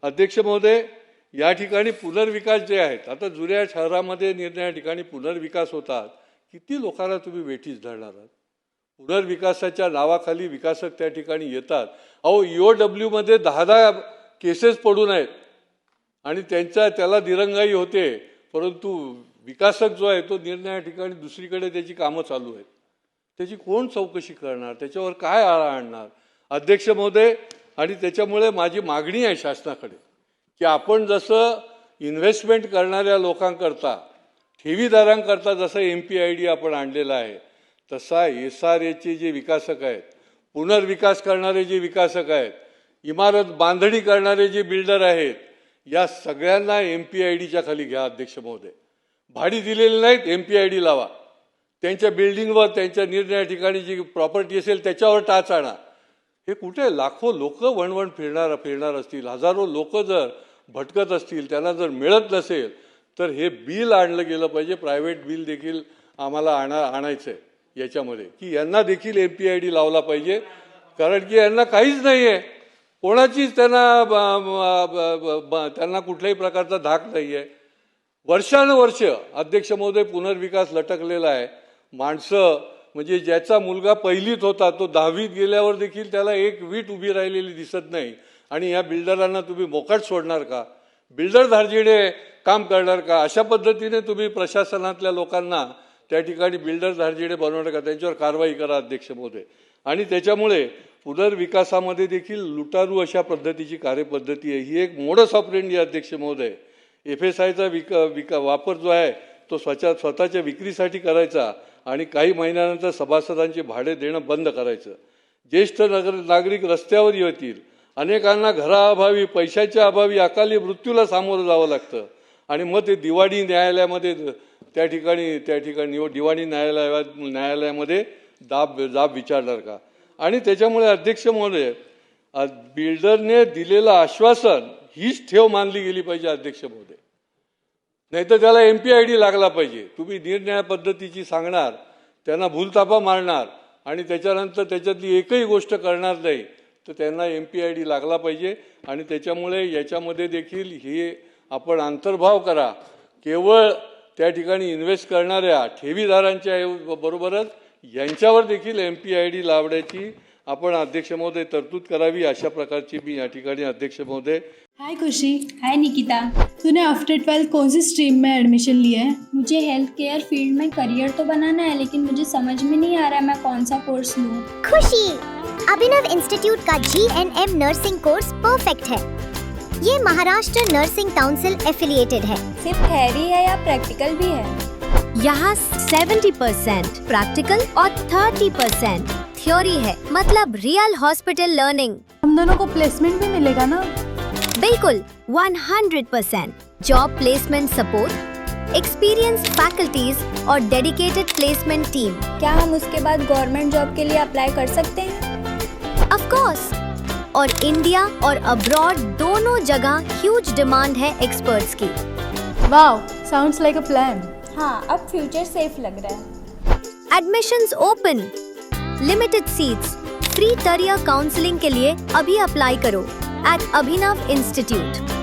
अध्यक्ष महोदय, या ठिकाणी पुनर्विकास जे आहेत, आता जुन्या शहरामध्ये निरनिराळ्या ठिकाणी पुनर्विकास होतात, किती लोकांना तुम्ही वेठीस धरणार आहात? पुनर्विकासाच्या नावाखाली विकासक त्या ठिकाणी येतात. अहो EOW मध्ये 10 केसेस पडून आहेत आणि त्याला दिरंगाई होते, परंतु विकासक जो आहे तो निरनिराळ्या ठिकाणी दुसरीकडे त्याची कामं चालू आहेत. त्याची कोण चौकशी करणार? त्याच्यावर काय आळा आणणार? अध्यक्ष महोदय, आणि त्याच्यामुळे माझी मागणी आहे शासनाकडे की आपण जसं इन्व्हेस्टमेंट करणाऱ्या लोकांकरता, ठेवीदारांकरता जसं MPID आपण आणलेला आहे, तसा SRAचे जे विकासक आहेत, पुनर्विकास करणारे जे विकासक आहेत, इमारत बांधणी करणारे जे बिल्डर आहेत, या सगळ्यांना MPIDच्या खाली घ्या. अध्यक्ष महोदय, भाडी दिलेली नाहीत, MPID लावा. त्यांच्या बिल्डिंगवर, त्यांच्या निरनिराळ्या ठिकाणी जी प्रॉपर्टी असेल त्याच्यावर टाच आणा. हे कुठे लाखो लोक वणवण फिरणार असतील, हजारो लोक जर भटकत असतील, त्यांना जर मिळत नसेल, तर हे बिल आणलं गेलं पाहिजे. प्रायव्हेट बिल देखील आम्हाला आणायचं आहे याच्यामध्ये, की यांना देखील MPID लावला पाहिजे. कारण की यांना काहीच नाही आहे, कोणाचीच त्यांना कुठल्याही प्रकारचा धाक नाही आहे. वर्षानुवर्ष अध्यक्ष महोदय पुनर्विकास लटकलेला आहे. माणसं म्हणजे ज्याचा मुलगा पहिलीत होता तो 10वीत गेल्यावर देखील त्याला एक वीट उभी राहिलेली दिसत नाही. आणि या बिल्डरांना तुम्ही मोकाट सोडणार का? बिल्डर धार्जिणे काम करणार का? अशा पद्धतीने तुम्ही प्रशासनातल्या लोकांना त्या ठिकाणी बिल्डर धार्जिणे बनवणार का? त्यांच्यावर कारवाई करा अध्यक्ष महोदय. आणि त्याच्यामुळे पुनर्विकासामध्ये देखील लुटारू अशा पद्धतीची कार्यपद्धती आहे. ही एक मोडस ऑपरेंडी अध्यक्ष महोदय. FSIचा वापर जो आहे तो स्वतःच्या विक्रीसाठी करायचा आणि काही महिन्यानंतर सभासदांचे भाडे देणं बंद करायचं. ज्येष्ठ नागरिक रस्त्यावर येतील, अनेकांना घराअभावी, पैशाच्या अभावी अकाली मृत्यूला सामोरं जावं लागतं आणि मग ते दिवाणी न्यायालयामध्ये त्या ठिकाणी दिवाणी न्यायालयामध्ये जाब विचारणार का? आणि त्याच्यामुळे अध्यक्ष महोदय, बिल्डरने दिलेलं आश्वासन हीच ठेव मानली गेली पाहिजे अध्यक्ष महोदय. नाहीतर त्याला MPID लागला पाहिजे. तुम्ही निरनिराळ्या पद्धतीची सांगणार, त्यांना भूलतापा मारणार आणि त्याच्यानंतर त्याच्यातली एकही गोष्ट करणार नाही, तर त्यांना MPID लागला पाहिजे. आणि त्याच्यामुळे याच्यामध्ये देखील हे आपण अंतर्भाव करा. केवळ त्या ठिकाणी इन्व्हेस्ट करणाऱ्या ठेवीदारांच्या बरोबरच यांच्यावर देखील MPID लावण्याची आपण अध्यक्ष महोदय तरतूद करावी, अशा प्रकारची मी या ठिकाणी अध्यक्ष महोदय. हाय खुशी. हाय निकिता. तूने आफ्टर 12 कौन सी स्ट्रीम में एडमिशन लिया है? मुझे हेल्थ केयर फील्ड में करियर तो बनाना है, लेकिन मुझे समझ में नहीं आ रहा मैं कौन सा कोर्स लूँ. खुशी, अभिनव इंस्टीट्यूट का GNM नर्सिंग कोर्स परफेक्ट है. ये महाराष्ट्र नर्सिंग काउंसिल एफिलिएटेड है. सिर्फ थ्योरी है या प्रैक्टिकल भी है? यहाँ 70% प्रैक्टिकल और 30% थ्योरी है, मतलब रियल हॉस्पिटल लर्निंग. हम दोनों को प्लेसमेंट भी मिलेगा ना? बिल्कुल 100% job placement support, experience faculties और डेडिकेटेड प्लेसमेंट टीम. क्या हम उसके बाद गवर्नमेंट जॉब के लिए अप्लाई कर सकते हैं? Of course. और इंडिया और अब्रॉड दोनों जगह ह्यूज डिमांड है एक्सपर्ट्स की. Wow, sounds like a plan. हाँ, अब फ्यूचर सेफ लग रहा है. Admissions open, limited seats, free career counselling के लिए अभी अप्लाई करो at Abhinav Institute.